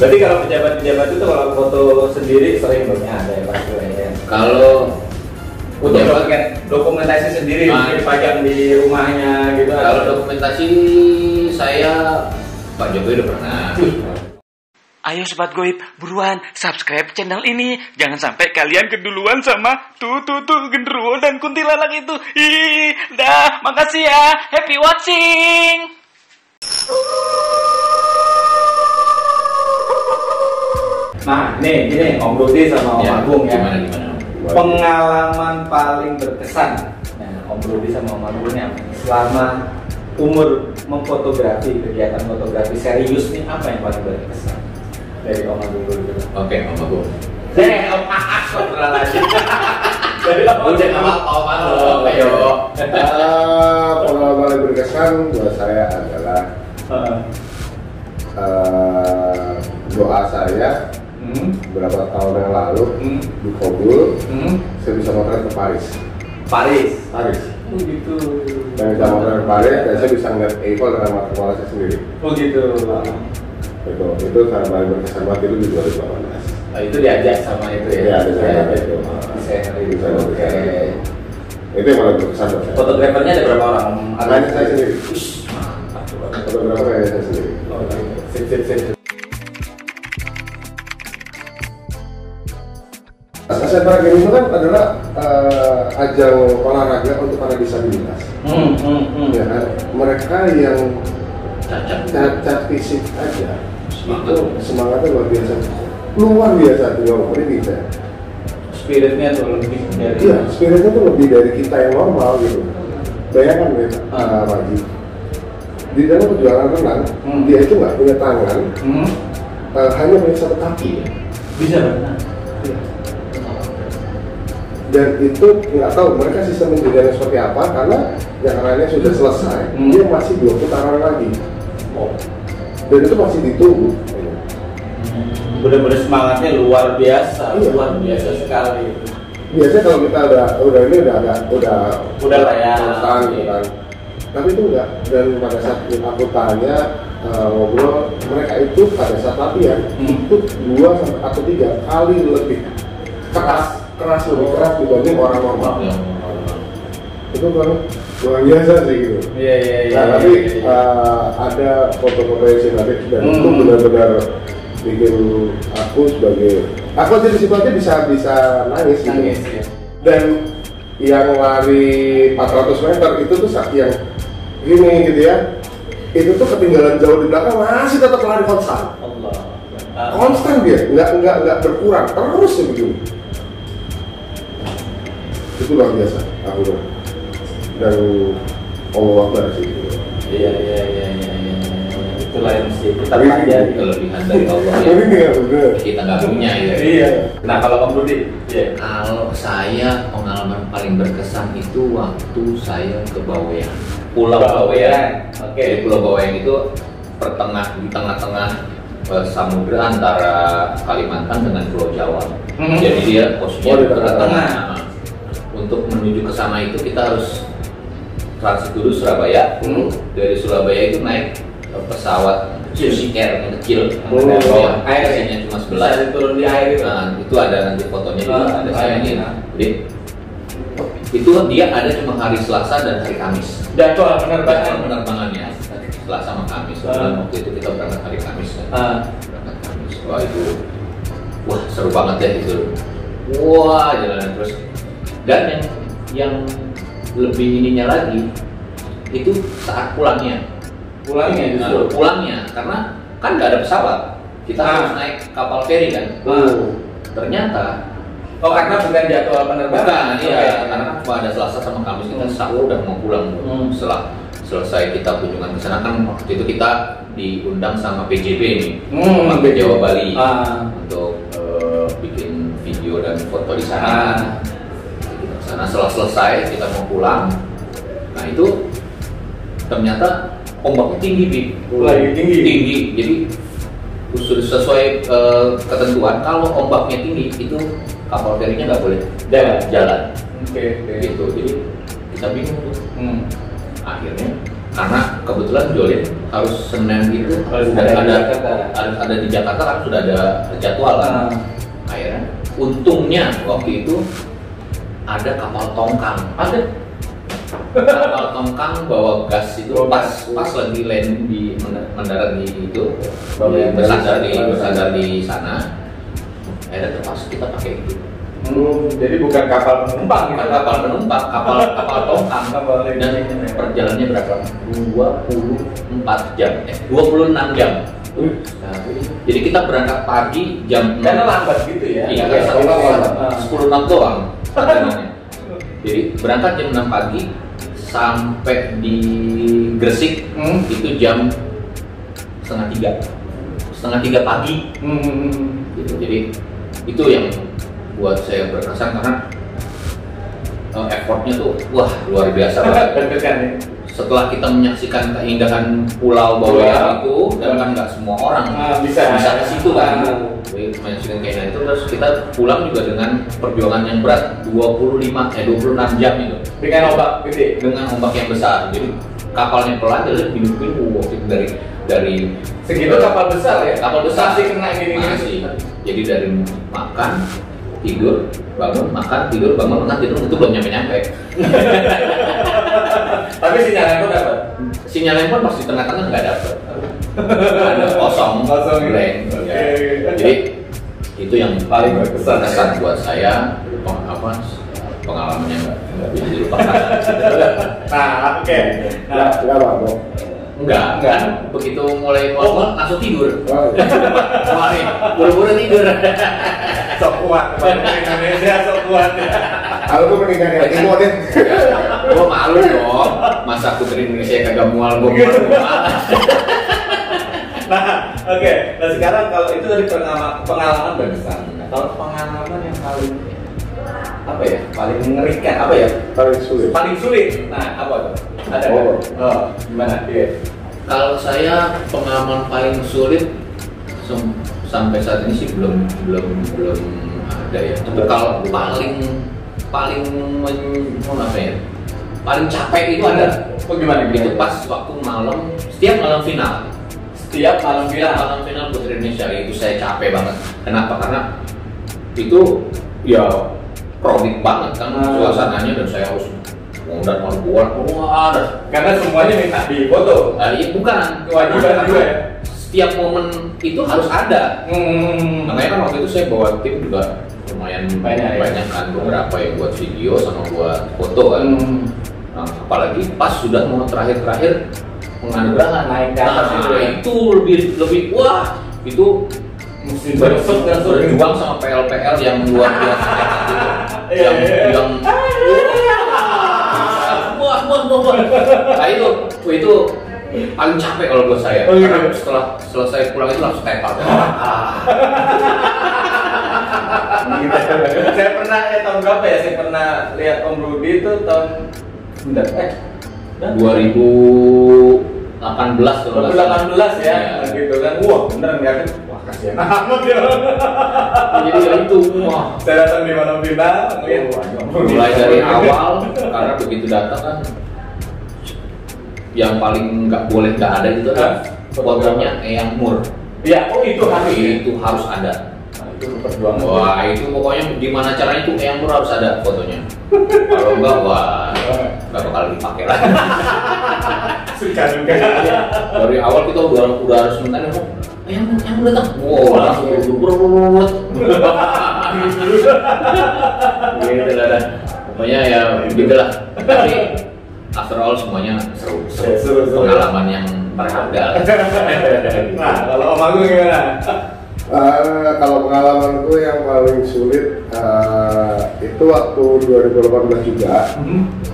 Berarti kalau pejabat-pejabat itu kalau foto sendiri sering dong ada ya pasti ya. Kalau untuk dokumentasi sendiri dipajang di rumahnya gitu. Kalau dokumentasi saya Pak Jokowi udah pernah. Ayo Sobat Goib, buruan subscribe channel ini. Jangan sampai kalian keduluan sama tuh genderuwo dan kuntilanak itu. Dah, makasih ya. Happy watching. Nah, ini Om Rudi sama Om Agung ya. Gimana? Pengalaman paling berkesan Om Rudi sama Om Agung selama umur memfotografi, kegiatan fotografi serius nih, apa yang paling berkesan dari Om Agung dulu? Oke, Om Agung. Om Agung beralasan. Dari pengalaman paling berkesan buat saya adalah doa saya beberapa tahun yang lalu dikabul. Saya bisa motret ke Paris. Oh gitu. Dan bisa motret ke Paris dan saya bisa ngeliat Eiffel dengan mata kepala saya sendiri. Oh gitu. Itu sangat paling berkesan banget itu di 2018. Nah, itu diajak sama itu ya? Iya, ada saya itu. Oke. Itu yang paling berkesan buat saya. Fotografernya ada berapa orang? Hanya saya sendiri. Mantap. Fotografer hanya saya sendiri. Sip. Asia Para Games itu kan adalah ajang olahraga untuk para disabilitas. Ya kan? Mereka yang cacat fisik aja itu semangatnya luar biasa tuh ini bisa. Spiritnya tuh lebih dari. Iya, spiritnya tuh lebih dari kita yang normal gitu. Bayangkan ya, Pak Haji. Di dalam perjuangan renang, dia itu nggak punya tangan, hanya punya satu kaki. Bisa berenang. Iya. Dan itu nggak tahu mereka sistem pendidikannya seperti apa, karena yang lainnya sudah selesai, dia masih 2 putaran lagi. Dan itu masih ditunggu. Benar-benar semangatnya luar biasa, Iya. luar biasa sekali. Biasanya kalau kita udah lah ya. selesai gitu kan. Tapi itu enggak. Dan pada saat aku tanya ngobrol, mereka itu pada saat latihan itu 2 sampai 3 kali lebih keras lebih keras dibanding orang normal. Itu kan luar biasa sih gitu. Iya. Nah, tapi ada foto-foto yang simpatik dan itu benar-benar bikin aku aja di situ aja bisa nangis gitu. Ya. Dan yang lari 400 meter itu tuh yang gini gitu ya, itu tuh ketinggalan jauh di belakang masih tetap lari konstan. Konstan dia, nggak berkurang, terus ya begini. Itu luar biasa aku tuh. Dan Allah Akbar sih. Iya. Itulah yang mesti kita pelajari. Kelebihan dari Allah ya. Kita nggak punya ya. Iya. Nah kalau Om Rudi, Kalau saya pengalaman paling berkesan itu waktu saya ke Bawean, Pulau Bawean. Oke. Jadi Pulau Bawean itu di tengah-tengah samudra antara Kalimantan dengan Pulau Jawa. Jadi dia posisinya di tengah. Untuk menuju ke sana itu kita harus transit dulu Surabaya. Dari Surabaya itu naik pesawat Susi Air yang kecil. Airnya cuma 11. Turun di air. Nah, itu ada nanti fotonya juga ada saya ini. Jadi itu dia ada cuma hari Selasa dan hari Kamis. Jadwal penerbangannya Selasa sama Kamis. Waktu itu kita berangkat hari Kamis. Berangkat Kamis. Wah seru banget ya itu. Wah jalanan terus. Dan yang lebih ininya lagi itu saat pulangnya karena kan nggak ada pesawat, kita harus naik kapal feri kan. Ternyata karena bukan jadwal penerbangan. Iya, karena kan pada Selasa sama Kamis kita sahur udah mau pulang. Setelah selesai kita kunjungan ke sana kan waktu itu kita diundang sama PJB nih, Pemprov Jawa Bali untuk bikin video dan foto di sana. Karena setelah selesai kita mau pulang, nah itu ternyata ombaknya tinggi, tinggi. Jadi sudah sesuai ketentuan kalau ombaknya tinggi itu kapal ferinya nggak boleh jalan. Oke. Gitu. Jadi kita bingung tuh. Akhirnya karena kebetulan Jolin harus Senin itu harus ada di Jakarta kan sudah ada jadwal kan. Akhirnya untungnya waktu itu ada kapal tongkang. Kapal tongkang bawa gas itu pas lagi landing di mendarat di itu, bersandar di sana. Akhirnya terpaksa kita pakai itu. Jadi bukan kapal penumpang, bukan kapal penumpang, kapal tongkang. Dan perjalanannya berapa? 24 jam, 26 jam. Jadi kita berangkat pagi jam 6. Karena lambat gitu ya? Iya, 10 knot doang perjalanannya. Jadi berangkat jam 6 pagi sampai di Gresik itu jam setengah tiga pagi. Gitu. Jadi itu yang buat saya berkesan karena effortnya tuh wah luar biasa banget. Setelah kita menyaksikan keindahan Pulau Bawean itu, dan kan nggak semua orang bisa ke situ kan, menyaksikan keindahan itu, terus kita pulang juga dengan perjuangan yang berat 26 jam itu. Dengan ombak gede, dengan ombak yang besar. Jadi kapalnya pelan, jadi hidupin dari segitu kapal besar ya? Kapal besar masih kena gini. Jadi dari makan, tidur, bangun, makan, tidur, bangun, makan, tidur, itu belum nyampe-nyampe. Tapi sinyal handphone dapat? Sinyal handphone pas di tengah-tengah nggak dapat. Ada kosong blank. Ya. Jadi itu yang paling berkesan buat saya, pengalamannya nggak bisa dilupakan. Nah, oke. Enggak. Begitu mulai ngomong langsung tidur. Wah nih, buru-buru tidur. Sok kuat, Indonesia sok kuat. Kalau gue mending dari hati gue deh. Gue malu dong, masa putri Indonesia kagak mual, gue mual. Nah, oke. Nah sekarang kalau itu dari pengalaman berkesan. Kalau pengalaman yang paling apa ya? Paling mengerikan apa ya? Paling sulit. Nah, apa tuh? Ada gimana? Iya. Kalau saya pengalaman paling sulit sampai saat ini sih belum ada ya. Tapi kalau paling capek itu ada. Gimana? Itu pas waktu malam, setiap malam final Putri Indonesia itu saya capek banget. Kenapa? Karena itu ya crowded banget kan suasananya, dan saya harus dan mau buat karena semuanya minta di foto. Iya, bukan kewajiban juga ya. Setiap momen itu harus ada. Makanya kan waktu itu saya bawa tim juga lumayan banyak kan, beberapa yang buat video sama buat foto kan. Nah, apalagi pas sudah mau terakhir penganugerahan naik ke atas itu lebih wah, itu mesti berjuang sama PL yang luar biasa yang nah itu paling capek kalau buat saya. Karena setelah selesai pulang itu langsung tepar. Saya pernah tahun berapa ya? Saya pernah lihat Om Rudi itu tahun 2018 kalau 2018 ya, gitu kan. Wah, beneran ya kan. Wah, kasihan amat ya. Jadi itu saya datang di malam final, mulai dari awal, karena begitu datang kan yang paling nggak ada itu kan fotonya Eyang Mur. Iya, itu harus ada. Nah, itu perjuangan. Wah, itu pokoknya gimana caranya itu Eyang Mur harus ada fotonya. Kalau enggak, wah nggak bakal dipakai lagi. Suka juga. Dari awal kita udah harus minta Eyang Mur datang. Wow, langsung buru-buru. Gitu lah. Pokoknya ya begitulah. Tapi after all semuanya seru. Pengalaman yang berharga. Nah, kalau Om Agung gimana? Kalau pengalamanku yang paling sulit itu waktu 2018 juga.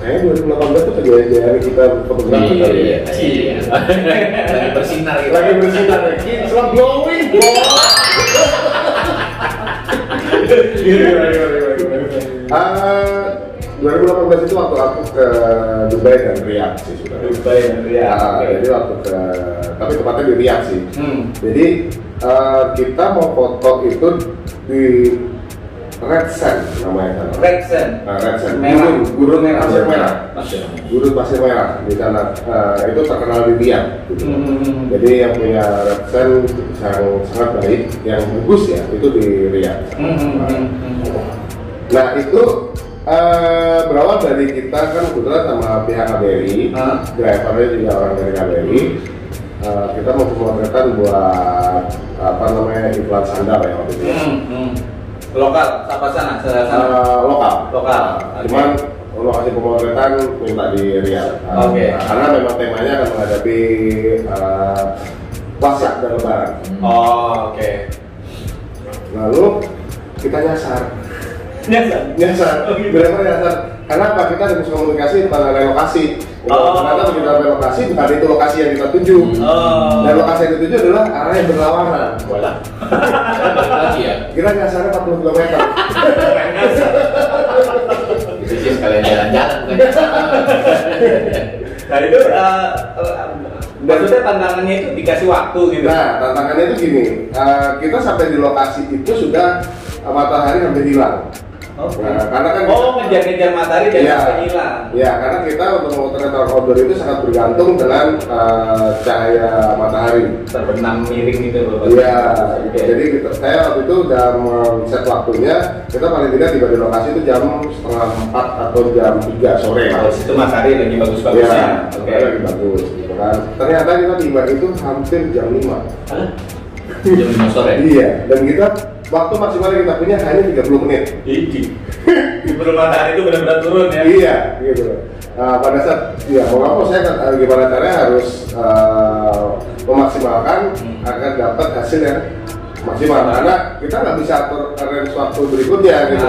Kayaknya 2018 itu kejadian kita fotografer kali ya. Iya. Lagi bersinar gitu. Lagi bersinar lagi. Selamat glowing. 2018 itu waktu aku ke Dubai dan Riyadh sih sebenarnya. Jadi waktu tapi tepatnya di Riyadh sih. Jadi kita mau foto itu di Red Sand namanya. Red Sand. Red Sand. Merah. Gurun pasir merah. Pasir. Gurun pasir merah di sana. Itu terkenal di Riyadh. Gitu. Jadi yang punya Red Sand sangat baik, yang bagus ya itu di Riyadh. Nah itu berawal dari kita kan kebetulan sama pihak KBRI, drivernya juga orang dari KBRI. Kita mau pemotretan buat apa namanya iklan sandal ya waktu itu. Lokal, apa sana? Lokal. Okay. Cuman lokasi pemotretan minta di Riyadh. Karena memang temanya akan menghadapi Puasa dan Lebaran. Oke. Lalu kita nyasar. Benar-benar nyasar. Karena apa? Kita harus komunikasi tentang relokasi. Ternyata begitu relokasi bukan itu lokasi yang kita tuju. Dan lokasi yang dituju adalah arah yang berlawanan. Kita nyasarnya 40 km. Itu sih sekalian jalan-jalan bukan. Nah itu maksudnya tantangannya itu dikasih waktu gitu. Nah tantangannya itu gini, kita sampai di lokasi itu sudah matahari hampir hilang. Nah, karena kan ngejar-ngejar matahari dan sampai hilang. Ya, karena kita untuk memotret outdoor itu sangat bergantung dengan cahaya matahari. Terbenam miring gitu loh. Iya. Jadi saya waktu itu udah set waktunya. Kita paling tidak tiba di lokasi itu jam 3:30 atau jam 3 sore. Kalau situ matahari lagi bagus-bagusnya. Lagi bagus. Gitu kan. Ternyata kita tiba itu hampir jam 5. Jam 5 sore. Iya. Dan kita waktu maksimal yang kita punya hanya 30 menit. Sebelum matahari itu benar-benar turun ya. Iya, gitu. Pada saat ya mau saya gimana caranya harus memaksimalkan agar dapat hasil yang maksimal. Karena kita nggak bisa atur range waktu berikutnya gitu.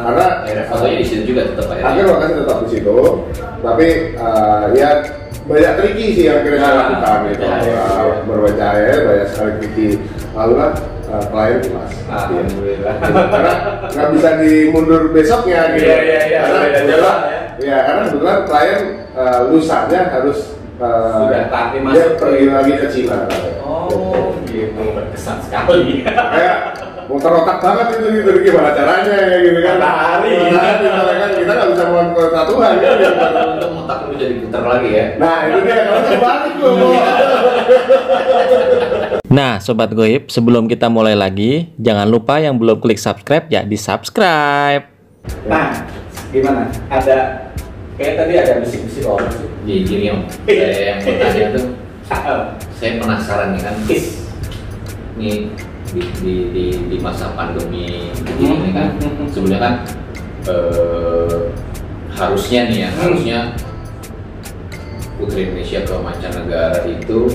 Karena fotonya di situ juga tetap ya. akhir lokasi tetap di situ. Tapi ya banyak triki sih yang kita lakukan gitu. Berbagai cahaya, banyak sekali triki. Lalu klien puas. Alhamdulillah. Karena nggak bisa dimundur besoknya gitu. Iya. Karena kebetulan klien lusanya harus sudah tapi dia masuk pergi lagi ke Cina. Gitu berkesan sekali. Kayak muter otak banget itu gitu gimana caranya ya gitu kan. Matahari. Kita nggak bisa mengontrol satuan ya. Untuk otak lu jadi putar lagi ya. Nah itu dia kalau terbalik loh. Nah, Sobat Goib, sebelum kita mulai lagi, jangan lupa yang belum klik subscribe ya di-subscribe. Nah, gimana? Ada kayak tadi ada bisik-bisik orang sih. Gini om, saya yang bertanya tuh, saya penasaran nih kan, nih di masa pandemi begini nih kan, sebenarnya kan harusnya nih ya, harusnya Putri Indonesia ke mancanegara itu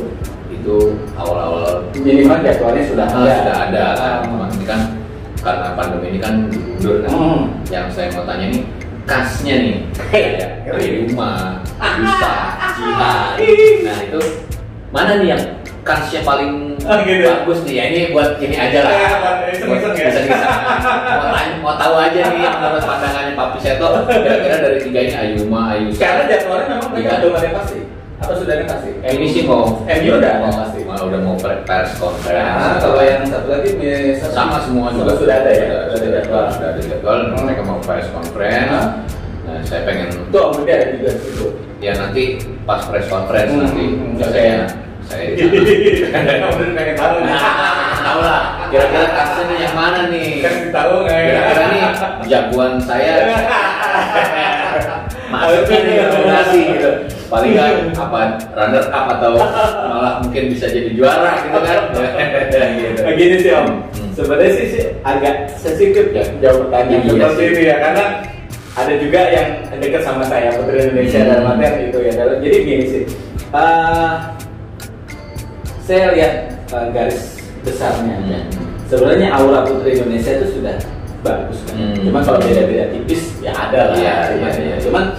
awal-awal minimal jadwalnya sudah ada kan. Ini kan karena pandemi ini kan diundur kan. Yang saya mau tanya nih, kasnya nih dari rumah, bisa, jihad. Nah itu mana nih yang kasnya paling bagus nih? Ya ini buat ini aja lah. Mau tahu aja nih menurut pandangannya Pak Piseto. Kira-kira dari tiga ini Ayuma, Ayusa. Karena jadwalnya memang mereka belum ada pasti. Atau sudah ada pasti? Ini sih mau udah pasti. Udah mau press conference. Nah, kalau yang satu lagi sama semua juga sudah ada ya. Sudah ada jadwal. Mereka mau press conference. Nah, saya pengen itu berarti ada juga situ. Ya nanti pas press conference nanti saya pengen tahu nih. Tahu lah. Kira-kira kasnya yang mana nih? Kan tahu nggak? Kira-kira nih jagoan saya. Masuknya nih nominasi gitu. Paling nggak apa runner up atau malah mungkin bisa jadi juara gitu kan? Gitu. Begini sih om. Sebenarnya sih agak sensitif ya jawab pertanyaan seperti ini ya karena ada juga yang dekat sama saya Putri Indonesia dalam artian itu ya. Jadi gini sih. Saya lihat garis besarnya. Sebenarnya aura Putri Indonesia itu sudah bagus kan. Cuman kalau beda-beda tipis ya ada lah. Iya. Cuman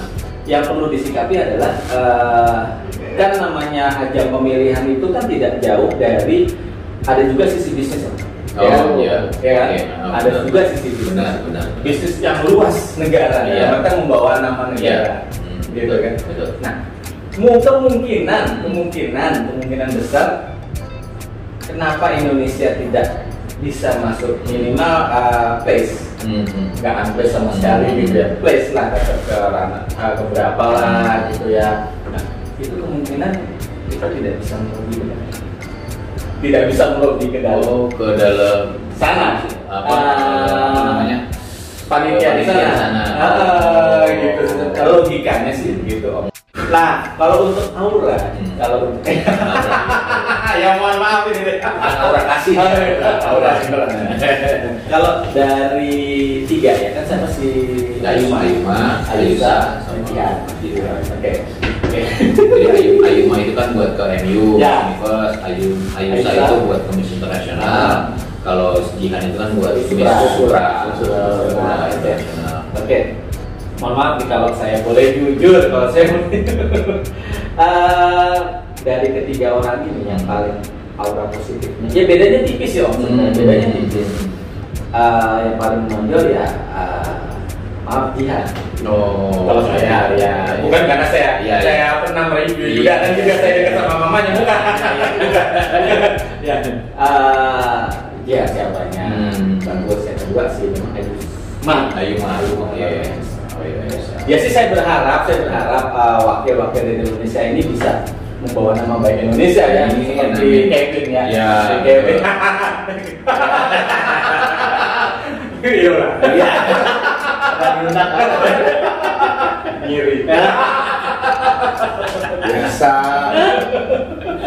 yang perlu disikapi adalah kan namanya ajang pemilihan itu kan tidak jauh dari ada juga sisi bisnis. Ada juga sisi bisnis. Benar. Bisnis yang luas negara, bahkan membawa nama negara, gitu kan. Betul. Nah, kemungkinan besar kenapa Indonesia tidak bisa masuk minimal place, nggak unplace sama sekali gitu ya, place lah tetap ke ranah keberapa lah gitu ya. Nah itu kemungkinan kita tidak bisa melobi ke dalam sana apa namanya panitia di sana. Gitu. Kalau logikanya sih gitu Om. Nah, kalau untuk aura, kalau untuk ya mohon maaf ini deh. aura kasih. Aura. Kalau dari 3 ya kan saya masih Ayuma, Ayusa, sama Oke. Jadi Ayuma itu kan buat ke MU, Ya. Universe, Ayusa itu buat Komisi Internasional. Kalau Jihan itu kan buat Supra. Oke. Mohon maaf nih kalau saya boleh jujur, kalau saya dari ketiga orang ini yang paling aura positif. Ya bedanya tipis ya Om. Bedanya tipis. Yang paling menonjol ya maaf Jihan. Kalau saya ya bukan karena saya pernah mereview juga dan juga saya dekat sama mamanya bukan. Ya siapanya bagus yang kedua sih memang Ayuma. Ya sih saya berharap wakil-wakil dari Indonesia ini bisa membawa nama baik Indonesia ya seperti Kevin ya. Kevin. Iya. Ngiri. Biasa.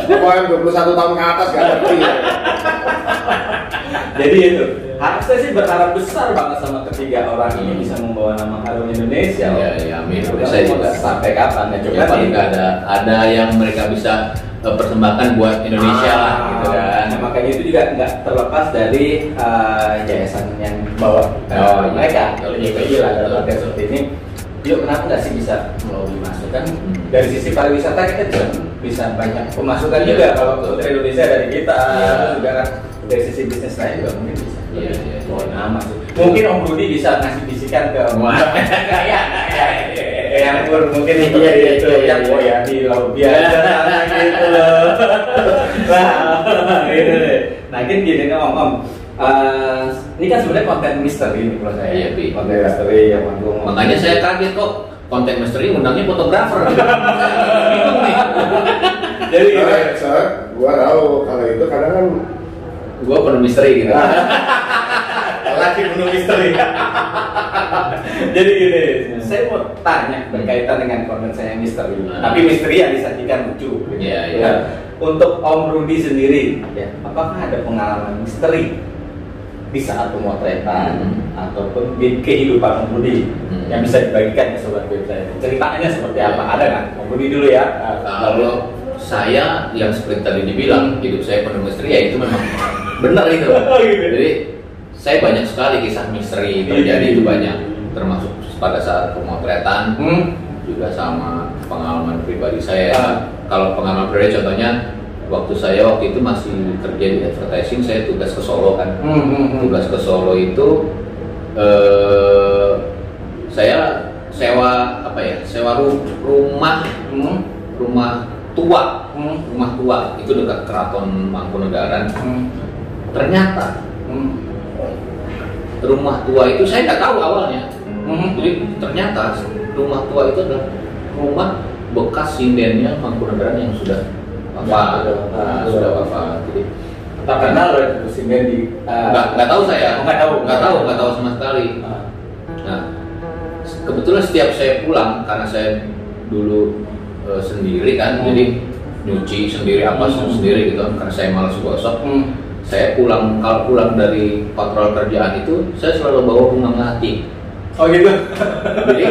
Pokoknya 21 tahun ke atas gak ngerti ya. Jadi itu, saya sih berharap besar banget sama ketiga orang ini bisa membawa nama harum Indonesia. Ya, amin. Saya juga sampai kapan ya coba paling nggak ada yang mereka bisa persembahkan buat Indonesia lah gitu kan. Nah, makanya itu juga nggak terlepas dari yayasan yang bawa mereka. Iya lah dalam artian seperti ini. Yuk kenapa nggak sih bisa melalui masukan dari sisi pariwisata kita bisa banyak pemasukan juga kalau untuk Indonesia dari kita juga kan dari sisi bisnis lain juga mungkin bisa. Nama sih. Mungkin Om Rudi bisa ngasih bisikan ke yang mungkin itu yang di laut biasa gitu loh. Nah gini Om. Ini kan sebenarnya konten misteri nih kalau saya. Konten misteri yang makanya saya kaget kok konten misteri undangnya fotografer. Bingung nih. Jadi gua tahu kalau itu kadang kan gua penuh misteri gitu. Laki penuh misteri. Jadi gini, saya mau tanya berkaitan dengan konten saya misteri. Tapi misteri yang disajikan lucu. Iya. Untuk Om Rudi sendiri, ya, apakah ada pengalaman misteri di saat pemotretan ataupun di kehidupan Om Rudi yang bisa dibagikan ke sobat web saya? Ceritanya seperti apa? Ada nggak? Om Rudi dulu ya. Kalau saya yang seperti tadi dibilang hidup saya penuh misteri ya itu memang benar itu. Jadi saya banyak sekali kisah misteri terjadi itu banyak, termasuk pada saat pemotretan juga sama pengalaman pribadi saya. Kalau pengalaman pribadi contohnya waktu itu masih kerja di advertising, saya tugas ke Solo kan. Tugas ke Solo itu saya sewa rumah tua itu dekat Keraton Mangkunegaran. Ternyata rumah tua itu saya nggak tahu awalnya. Jadi ternyata rumah tua itu adalah rumah bekas sindennya Mangkunegaran yang sudah wafat. Jadi tak kenal loh itu sinden di nggak tahu saya. Nggak tahu sama sekali. Nah, kebetulan setiap saya pulang karena saya dulu sendiri kan, jadi nyuci sendiri sendiri gitu karena saya malas gosok. Saya kalau pulang dari patrol kerjaan itu saya selalu bawa bunga melati. Oh gitu. Jadi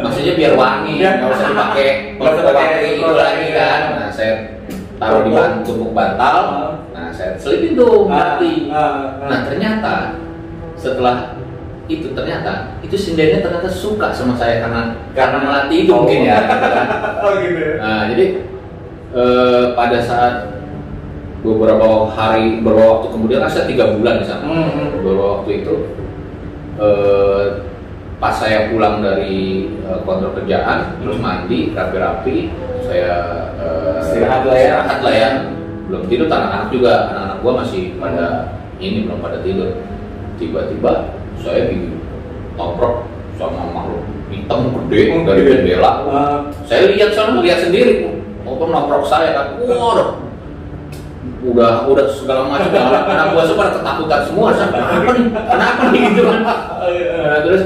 maksudnya biar wangi, nggak usah dipakai wangi itu lagi kan. Nah saya taruh di tumpuk bantal. Nah saya selipin tuh melati. Nah ternyata setelah itu sindennya ternyata suka sama saya karena melati itu mungkin ya. Oh gitu. Nah jadi pada saat beberapa waktu kemudian, saya 3 bulan di sana. Beberapa waktu itu pas saya pulang dari kantor kerjaan, terus mandi rapi-rapi, saya istirahat lah ya. Belum tidur, anak-anak juga, anak-anak gua masih pada ini belum pada tidur. Tiba-tiba saya ditoprak sama makhluk hitam gede dari jendela. Saya lihat sendiri, maupun noprak saya kan. Waduh, udah segala macam. Anak buah pada ketakutan semua. Kenapa nih gitu kan? Terus,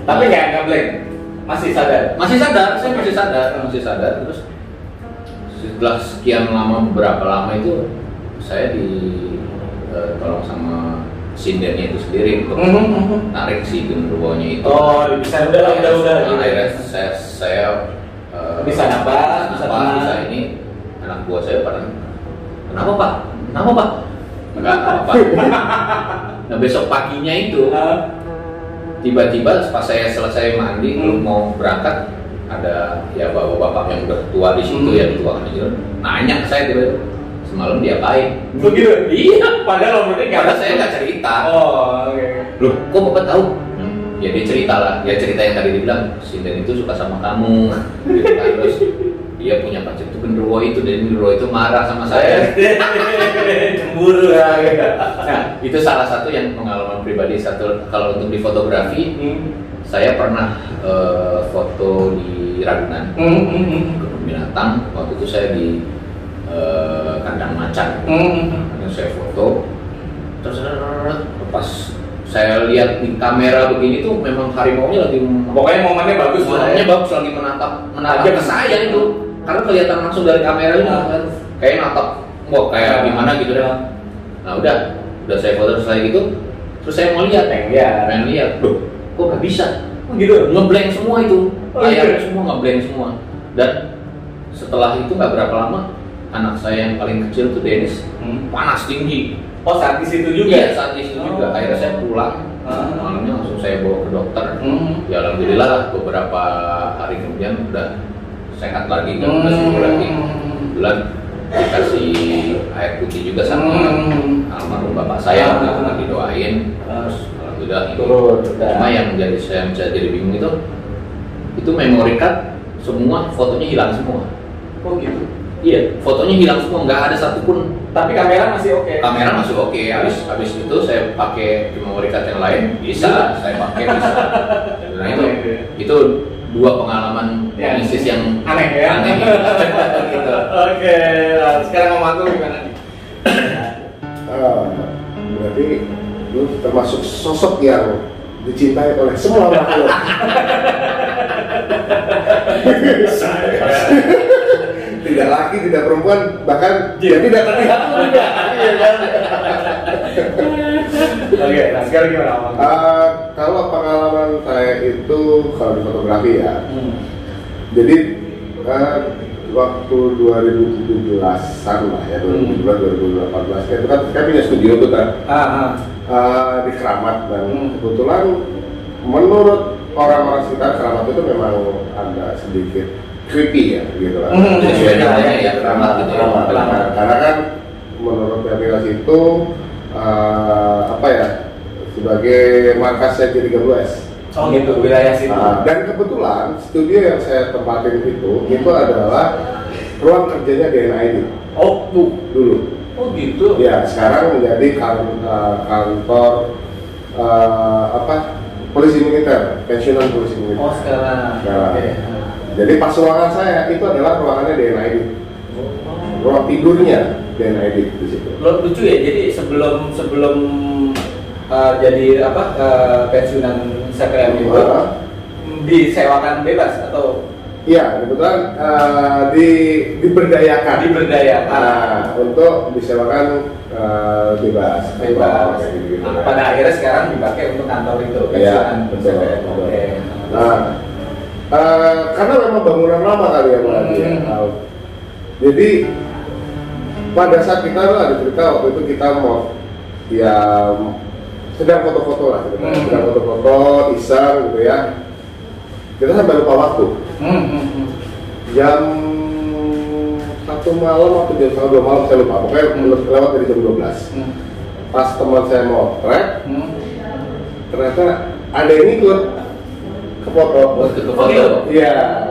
tapi nggak blank, masih sadar. Saya masih sadar. Terus setelah sekian lama, beberapa lama itu saya ditolong sama sindennya itu sendiri untuk narik si genderuwonya itu. Oh, bisa udah. Akhirnya saya bisa nafas, bisa ini anak buah saya pada kenapa pak? Enggak apa-apa. Nah besok paginya itu tiba-tiba pas saya selesai mandi belum mau berangkat, ada ya bapak-bapak yang udah tua di situ ya dituakan itu nanya ke saya tiba-tiba, semalam diapain? Begitu? Iya, padahal saya nggak cerita. Oh, oke. Loh, kok bapak tahu? Ya dia cerita lah, ya cerita yang tadi dibilang sinden itu suka sama kamu gitu kan. Terus dia punya pacar itu genderuwo itu, dan genderuwo itu marah sama saya. Cemburu ya. Nah, itu salah satu yang pengalaman pribadi. Satu, kalau untuk di fotografi, saya pernah foto di Ragunan, kebun binatang. Waktu itu saya di kandang macan. Saya foto, terus pas saya lihat di kamera begini tuh memang harimaunya lagi, pokoknya momennya bagus, lagi menatap ke saya itu, karena kelihatan langsung dari kamera ini kayak natap, wah kayak gimana gitu deh. Nah udah saya foto selesai gitu, terus saya mau lihat, pengen lihat, loh kok nggak bisa, gitu, ngeblank semua itu, layarnya semua ngeblank semua. Dan setelah itu nggak berapa lama, anak saya yang paling kecil tuh Dennis, panas tinggi. Oh saat di situ juga? Iya, saat di situ juga. Akhirnya saya pulang, malamnya langsung saya bawa ke dokter. Ya alhamdulillah beberapa hari kemudian udah sehat lagi, dan udah sembuh lagi. Kebetulan dikasih air putih juga sama almarhum bapak saya, udah didoain. Terus alhamdulillah cuma yang menjadi saya jadi bingung itu memory card semua fotonya hilang semua. Oh gitu? Iya, fotonya hilang semua, nggak ada satupun. Tapi kamera masih oke. Kamera masih oke. Habis itu saya pakai memory card yang lain, bisa. Saya pakai bisa. Nah itu dua pengalaman bisnis yang aneh ya. Gitu. Oke, nah, sekarang mau mantul gimana nih? Berarti lu termasuk sosok yang dicintai oleh semua makhluk. Tidak laki, tidak perempuan, bahkan tidak terlihat juga. Oke, nah sekarang gimana? Kalau pengalaman saya itu kalau di fotografi ya. Jadi waktu 2017-an lah ya, 2017-2018 itu kan saya punya studio tuh kan di Keramat, dan kebetulan menurut orang-orang sekitar Keramat itu memang ada sedikit creepy ya gitu lah. Karena kan menurut PPS itu sebagai markasnya J13S. Oh gitu, wilayah situ. Dan kebetulan studio yang saya tempatin itu adalah ruang kerjanya DNID. Oh dulu. Oh gitu. Ya sekarang menjadi kantor polisi militer, pensiunan polisi militer. Oh sekarang. Okay. Jadi pas ruangan saya itu adalah ruangannya DNID. Ruang tidurnya DNID di situ. Lucu ya, jadi sebelum jadi pensiunan sekalian itu disewakan bebas atau? Iya, kebetulan diberdayakan. Untuk disewakan bebas. Gitu. Pada akhirnya sekarang dipakai untuk kantor itu pensiunan. Iya, betul. Nah, karena memang bangunan lama kali ya Pak Adi. Jadi pada saat kita ada cerita waktu itu kita mau sedang foto-foto lah, sedang foto-foto iseng gitu ya. Kita sampai lupa waktu. Jam 1 malam atau jam 2 malam saya lupa. Pokoknya lewat dari jam 12. Pas teman saya mau track, ternyata ada yang ikut ke foto. Iya.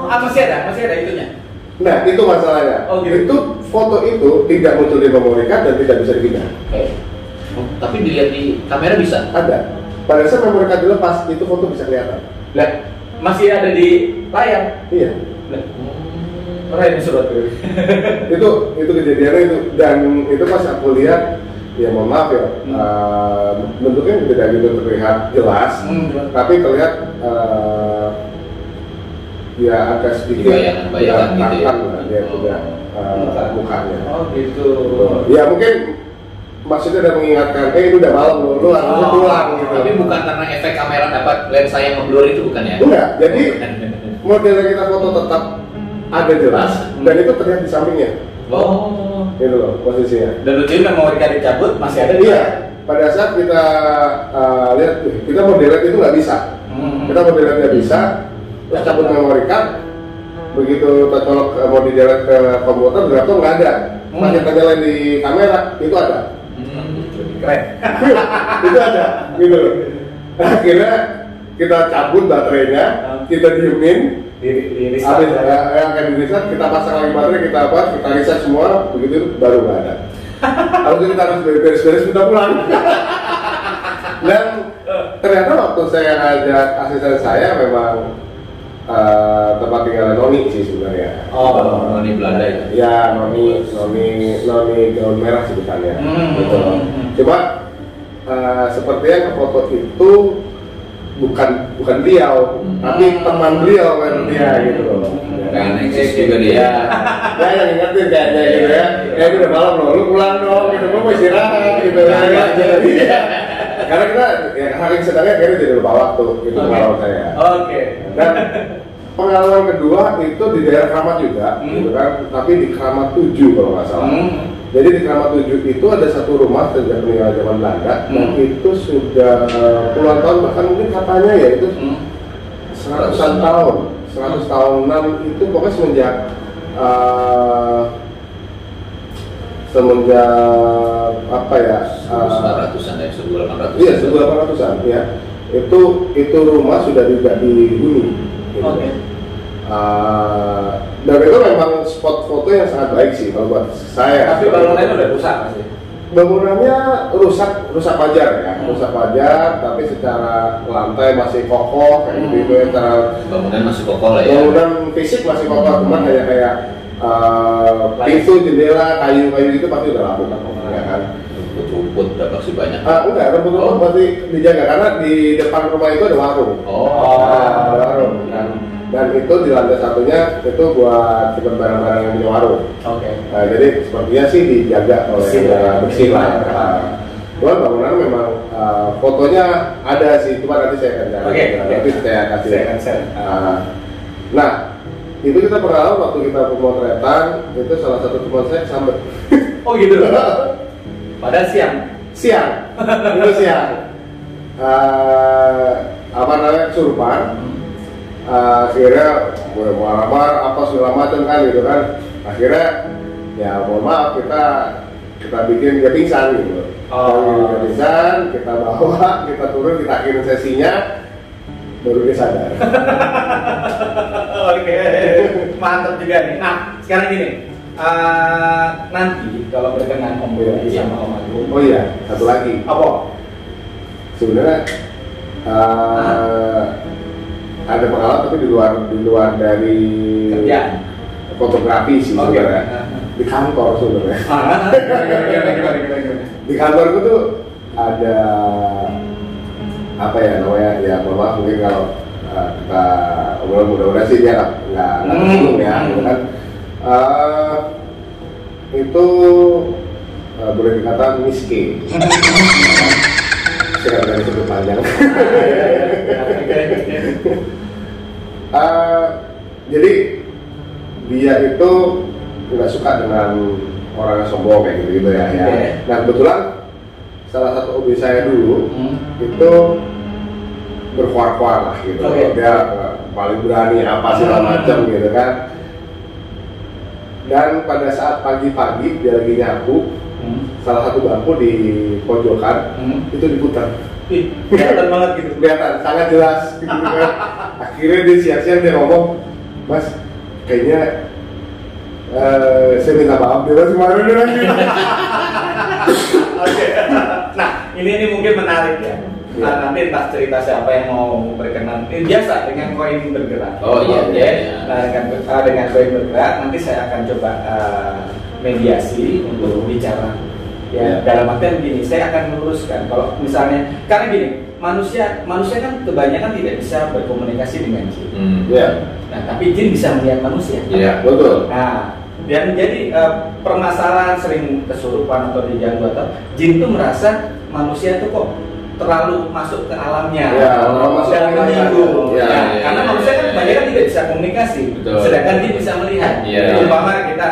Masih ada itunya. Nah itu masalahnya. Oh, gitu. Itu foto itu tidak muncul di memory card dan tidak bisa dipindah. tapi dilihat di kamera bisa. Ada. Pada saat memory card dilepas, itu foto bisa kelihatan. Lah, masih ada di layar. Iya. Keren sobat gue. itu kejadiannya itu, dan itu pas aku lihat, ya mohon maaf ya, bentuknya tidak gitu terlihat jelas, tapi terlihat ya agak sedikit bayangan gitu ya. Dia punya mukanya. Oh gitu. Ya mungkin maksudnya udah mengingatkan, itu udah malam lu harusnya pulang gitu. Tapi bukan karena efek kamera dapat lensa yang ngeblur itu bukan ya? Enggak, jadi model yang kita foto tetap ada jelas dan itu terlihat di sampingnya. Oh, gitu loh posisinya. Dan lucu memori card dicabut masih ada. Iya. Pada saat kita lihat, kita mau delete itu nggak bisa. Kita mau delete nggak bisa, terus cabut memory card. Begitu kita colok mau di delete ke komputer, laptop nggak ada. Masih ternyalain di kamera itu ada. Keren. Itu ada, gitu loh. Akhirnya kita cabut baterainya, kita diemin. Di habis yang kayak di reset, kita pasang lagi baterai, kita reset semua, begitu baru nggak ada. Harusnya kita harus beres-beres, kita pulang. Dan ternyata waktu saya ngajak asisten saya memang tempat tinggal Noni sih sebenarnya. Oh, Noni Belanda itu. Ya, Noni gaun merah sebutannya. Gitu. Cuma sepertinya foto itu bukan beliau, tapi teman beliau kan dia gitu loh. Kan eksis juga dia. Ya yang ingetin kayaknya gitu ya. Ini udah malam loh, lu pulang dong, gitu, lu mau istirahat gitu ya. Karena kita ya saking sedangnya akhirnya jadi lupa waktu gitu malam saya. Oke. Dan pengalaman kedua itu di daerah Kramat juga, gitu kan, tapi di Kramat 7 kalau nggak salah. Jadi di Kramat 7 itu ada satu rumah sejak peninggalan zaman Belanda dan itu sudah puluhan tahun, bahkan mungkin katanya ya itu 100-an tahun, 100 tahunan itu pokoknya semenjak apa ya? 1900-an ya, 1800-an. Iya, 1800-an ya. Itu rumah sudah tidak dihuni. Gitu. Oke. Dan itu memang spot foto yang sangat baik sih kalau buat saya. Tapi bangunannya udah rusak pasti. Bangunannya rusak wajar ya, rusak wajar, tapi secara lantai masih kokoh kayak gitu ya. Secara bangunan masih kokoh lah ya. Bangunan fisik masih kokoh, cuman kayak pintu, jendela, kayu-kayu itu pasti udah lapuk ya kan. Rumput udah pasti banyak. Enggak, rumput pasti dijaga karena di depan rumah itu ada warung. Ada warung kan. Dan itu di lantai satunya itu buat simpan barang-barang yang punya warung. Oke. Nah, jadi sepertinya sih dijaga oleh bersih lah. Cuman bangunan memang fotonya ada sih, cuma nanti saya akan cari. Nanti saya kasih. Nah, itu kita pengalaman waktu kita pemotretan itu salah satu teman saya sambet. Oh gitu. Padahal siang. Itu siang. Apa namanya kesurupan. Akhirnya mau marah apa segala macam kan gitu kan. Akhirnya ya mohon maaf kita bikin dia pingsan gitu. Dia pingsan, kita bawa, kita turun, kita akhirin sesinya, baru dia sadar. Oke, mantap juga nih. Nah, sekarang gini, nanti kalau berkenan Om Boy sama Om Agung. Oh iya, satu lagi. Apa? Sebenarnya ada pengalaman tapi di luar dari kerjaan fotografi sih sebenarnya. Di kantor sebenarnya. Di kantorku tuh ada apa ya namanya, ya maaf mungkin kalau kita mudah-mudahan sih dia nggak tersinggung ya gitu kan. Itu boleh dikatakan miskin. Saya nggak bisa sebut panjang. Jadi dia itu nggak suka dengan orang yang sombong kayak gitu ya. Nah kebetulan salah satu hobi saya dulu itu berkuar-kuar lah gitu. Dia paling berani apa segala macam gitu kan. Dan pada saat pagi-pagi dia lagi nyapu, salah satu bangku di pojokan itu diputar. Kelihatan banget gitu. Kelihatan sangat jelas gitu kan. Akhirnya dia siap-siap dia ngomong, Mas, kayaknya saya minta maaf dia kemarin. Oke. Nah, ini mungkin menarik ya. Nah, nanti entah cerita siapa yang mau berkenan. Ini biasa dengan koin bergerak. Oh iya. Nah, dengan koin bergerak nanti saya akan coba mediasi untuk bicara. Ya, dalam artian begini, saya akan meluruskan kalau misalnya karena gini, manusia kan kebanyakan tidak bisa berkomunikasi dengan jin. Nah, tapi jin bisa melihat manusia. Iya, betul. Nah, dan jadi permasalahan sering kesurupan atau diganggu atau jin itu merasa manusia itu kok terlalu masuk ke alamnya, dan menyinggung. Karena manusia kan kebanyakan tidak bisa komunikasi, sedangkan jin bisa melihat. Umpama kita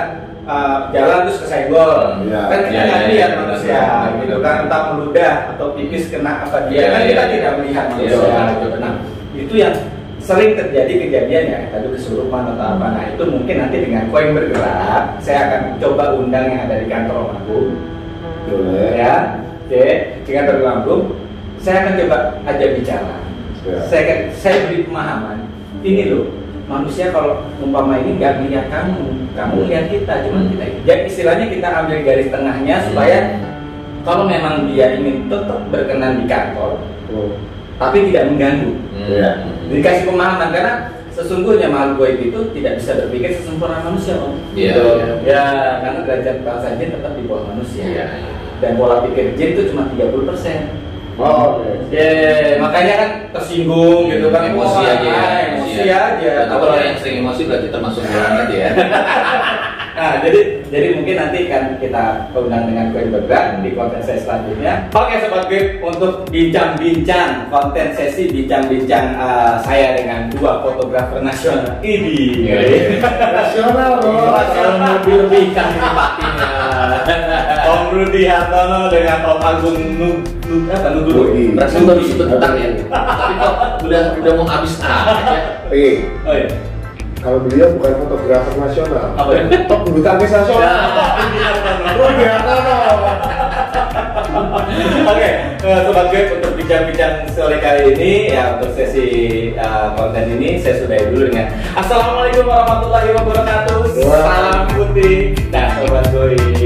jalan terus kesenggol, kan kita nggak lihat manusia, gitu kan, entah meludah atau pipis kena apa dia, kan kita tidak melihat manusia. Nah, itu yang sering terjadi kejadian ya, tadi kesurupan atau apa. Nah, itu mungkin nanti dengan koin bergerak, saya akan coba undang yang ada di kantor Om Agung, ya, oke, di kantor Om Agung, saya akan coba ajak bicara. Saya beri pemahaman, ini loh. Manusia kalau umpama ini nggak melihat kamu lihat kita, cuma kita. Jadi istilahnya kita ambil garis tengahnya supaya kalau memang dia ingin tetap berkenan di kantor, tapi tidak mengganggu. Dikasih pemahaman karena sesungguhnya makhluk gaib itu tidak bisa berpikir sesempurna manusia, Om. Ya, karena derajat bangsa jin tetap di bawah manusia. Dan pola pikir jin itu cuma 30%. Makanya kan tersinggung gitu kan, emosi aja. Kalau yang sering emosi berarti termasuk banget ya. Nah, jadi mungkin nanti kan kita undang dengan koin bergerak di konten saya selanjutnya. Oke Sobat Gaib, untuk bincang-bincang konten sesi bincang-bincang saya dengan dua fotografer nasional ini. Nasional loh. Mobil bintang tempatnya. Om Rudi Hartono dengan Om Agung Nugroho. Perasaan baru sebentar ya. Tapi kok udah mau habis aja. Oh iya. Kalau beliau bukan fotografer nasional, apa ya? Top bulu tangkis nasional. Rudi Hartono. Oke, Sobat Gaib, untuk bincang-bincang sore kali ini ya, untuk sesi konten ini saya sudahi dulu dengan Assalamualaikum warahmatullahi wabarakatuh. Salam putih. Nah, Sobat Gaib.